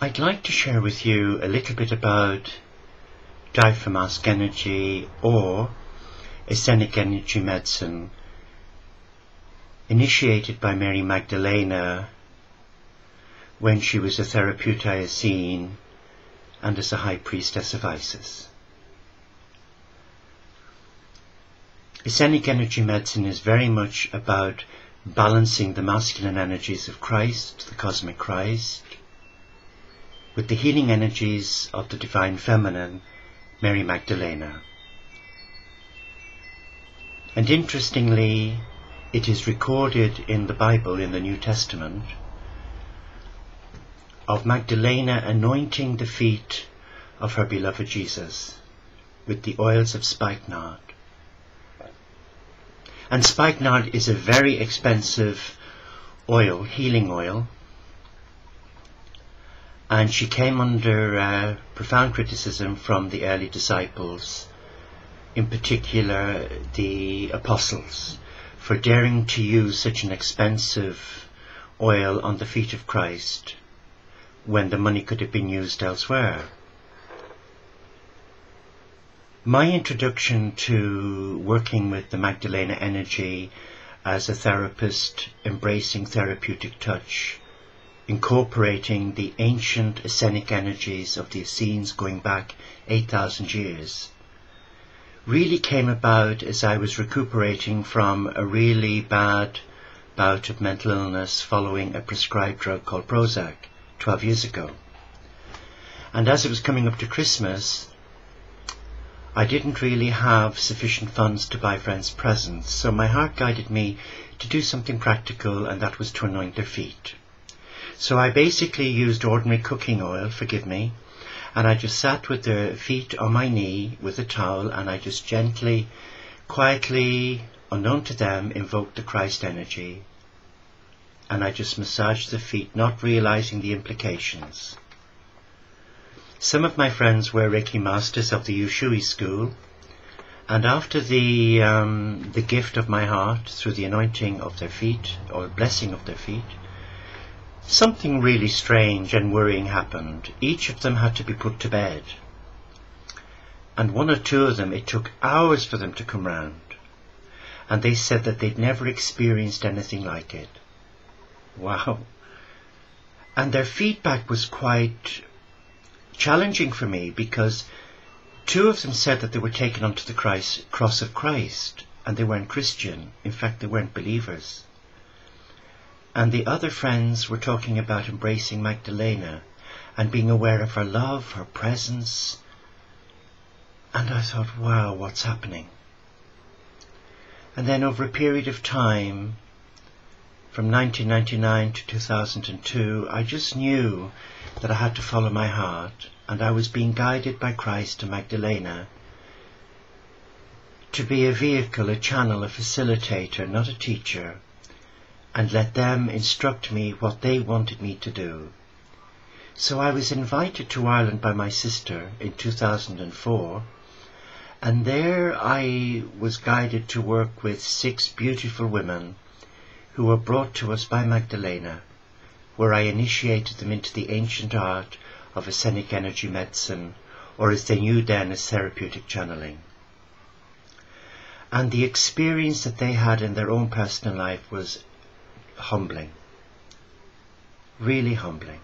I'd like to share with you a little bit about diaphragmatic energy or Essenic energy medicine initiated by Mary Magdalene when she was a Therapeutic Essene and as a high priestess of Isis. Essenic energy medicine is very much about balancing the masculine energies of Christ, the cosmic Christ, with the healing energies of the divine feminine, Mary Magdalene. And interestingly, it is recorded in the Bible, in the New Testament, of Magdalene anointing the feet of her beloved Jesus with the oils of Spikenard. And Spikenard is a very expensive oil, healing oil, and she came under profound criticism from the early disciples, in particular the apostles, for daring to use such an expensive oil on the feet of Christ when the money could have been used elsewhere. My introduction to working with the Magdalene energy as a therapist, embracing therapeutic touch, incorporating the ancient Essenic energies of the Essenes going back 8,000 years, really came about as I was recuperating from a really bad bout of mental illness following a prescribed drug called Prozac 12 years ago. And as it was coming up to Christmas, I didn't really have sufficient funds to buy friends presents, so my heart guided me to do something practical, and that was to anoint their feet. So I basically used ordinary cooking oil, forgive me, and I just sat with their feet on my knee with a towel, and I just gently, quietly, unknown to them, invoked the Christ energy, and I just massaged the feet, not realizing the implications. Some of my friends were Reiki masters of the Ushui school, and after the gift of my heart through the anointing of their feet, or blessing of their feet, something really strange and worrying happened. Each of them had to be put to bed, and one or two of them, it took hours for them to come round, and they said that they'd never experienced anything like it. Wow. And their feedback was quite challenging for me, because two of them said that they were taken onto the cross of Christ, and they weren't Christian. In fact, they weren't believers. And the other friends were talking about embracing Magdalene and being aware of her love, her presence. And I thought, wow, what's happening? And then over a period of time, from 1999 to 2002, I just knew that I had to follow my heart, and I was being guided by Christ and Magdalene to be a vehicle, a channel, a facilitator, not a teacher, and let them instruct me what they wanted me to do. So I was invited to Ireland by my sister in 2004, and there I was guided to work with 6 beautiful women who were brought to us by Magdalene, where I initiated them into the ancient art of Essenic energy medicine, or as they knew then as therapeutic channeling. And the experience that they had in their own personal life was humbling, really humbling.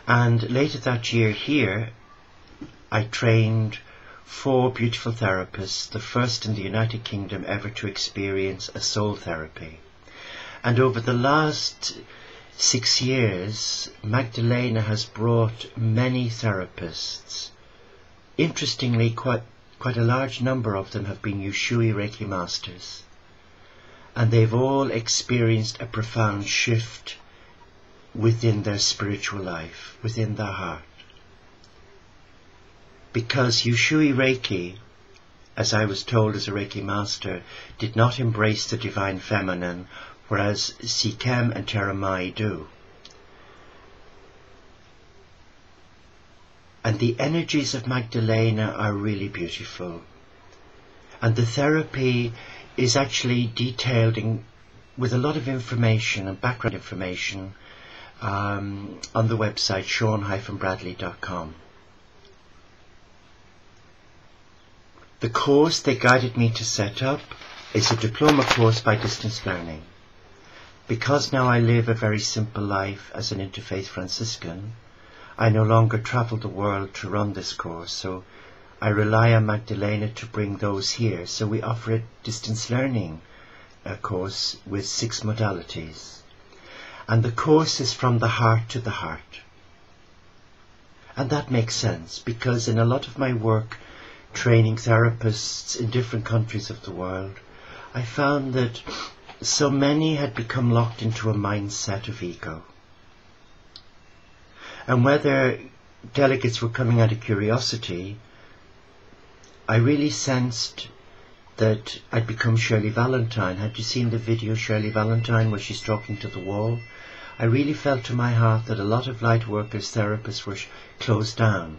And later that year here, I trained 4 beautiful therapists, the first in the United Kingdom ever to experience a soul therapy. And over the last 6 years, Magdalene has brought many therapists. Interestingly, quite a large number of them have been Ushui Reiki masters. And they've all experienced a profound shift within their spiritual life, within their heart. Because Ushui Reiki, as I was told as a Reiki master, did not embrace the divine feminine, whereas Sikhem and Teramai do. And the energies of Magdalene are really beautiful. And the therapy is actually detailed with a lot of information and background information on the website sean-bradley.com. The course they guided me to set up is a diploma course by distance learning. Because now I live a very simple life as an interfaith Franciscan, I no longer travel the world to run this course, so I rely on Magdalene to bring those here. So we offer a distance learning course with 6 modalities. And the course is from the heart to the heart. And that makes sense, because in a lot of my work training therapists in different countries of the world, I found that so many had become locked into a mindset of ego. And whether delegates were coming out of curiosity, I really sensed that I'd become Shirley Valentine. Had you seen the video Shirley Valentine where she's talking to the wall? I really felt to my heart that a lot of light workers, therapists were closed down.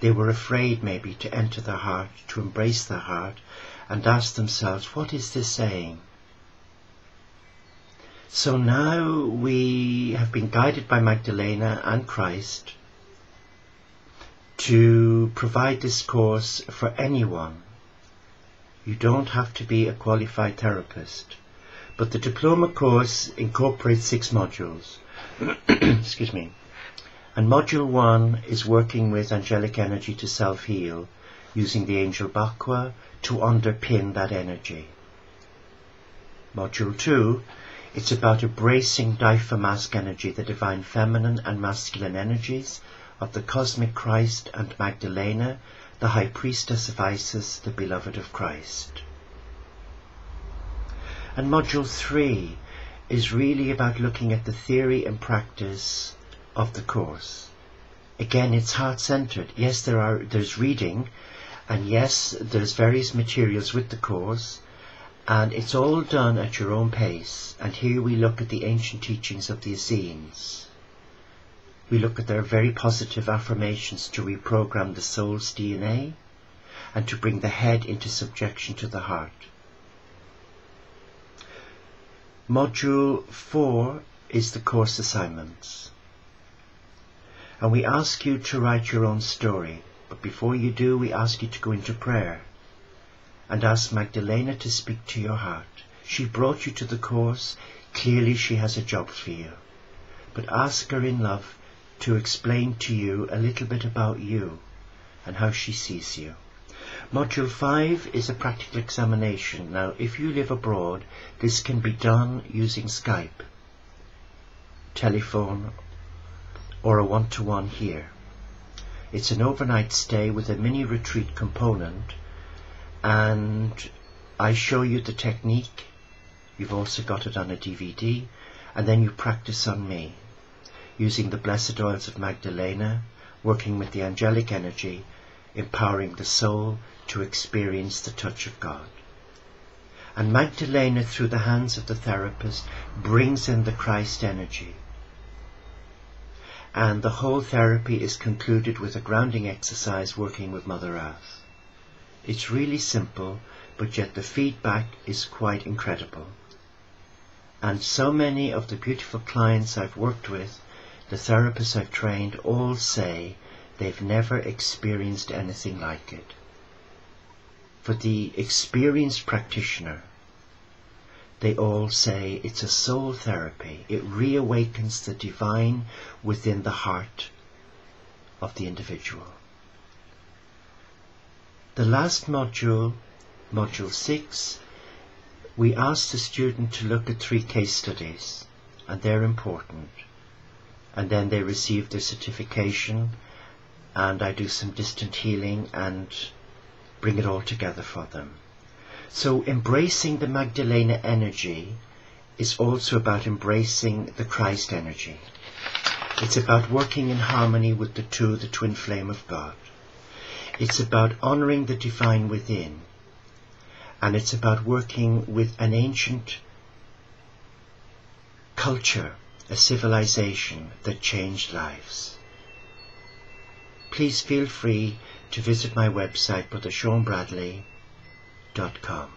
They were afraid maybe to enter their heart, to embrace their heart, and ask themselves, what is this saying? So now we have been guided by Magdalena and Christ to provide this course for anyone. You don't have to be a qualified therapist, but the diploma course incorporates 6 modules. Excuse me. And module 1 is working with angelic energy to self-heal, using the angel Bakwa to underpin that energy. Module 2, it's about embracing Daifa mask energy, the divine feminine and masculine energies of the cosmic Christ and Magdalena, the high priestess of Isis, the beloved of Christ. And module 3 is really about looking at the theory and practice of the course. Again, it's heart-centered. Yes, there's reading, and yes, there's various materials with the course, and it's all done at your own pace. And here we look at the ancient teachings of the Essenes. We look at their very positive affirmations to reprogram the soul's DNA and to bring the head into subjection to the heart. Module 4 is the course assignments. And we ask you to write your own story. But before you do, we ask you to go into prayer and ask Magdalena to speak to your heart. She brought you to the course. Clearly she has a job for you. But ask her in love to explain to you a little bit about you and how she sees you. Module 5 is a practical examination. Now, if you live abroad, this can be done using Skype, telephone, or a one-to-one here. It's an overnight stay with a mini retreat component, and I show you the technique. You've also got it on a DVD, and then you practice on me, using the blessed oils of Magdalena, working with the angelic energy, empowering the soul to experience the touch of God. And Magdalena, through the hands of the therapist, brings in the Christ energy. And the whole therapy is concluded with a grounding exercise working with Mother Earth. It's really simple, but yet the feedback is quite incredible. And so many of the beautiful clients I've worked with, the therapists I've trained, all say they've never experienced anything like it. For the experienced practitioner, they all say it's a soul therapy. It reawakens the divine within the heart of the individual. The last module, module 6, we ask the student to look at 3 case studies, and they're important. And then they receive their certification, and I do some distant healing and bring it all together for them. So embracing the Magdalena energy is also about embracing the Christ energy. It's about working in harmony with the twin flame of God. It's about honoring the divine within. And it's about working with an ancient culture, a civilization that changed lives. Please feel free to visit my website, brotherseanbradley.com.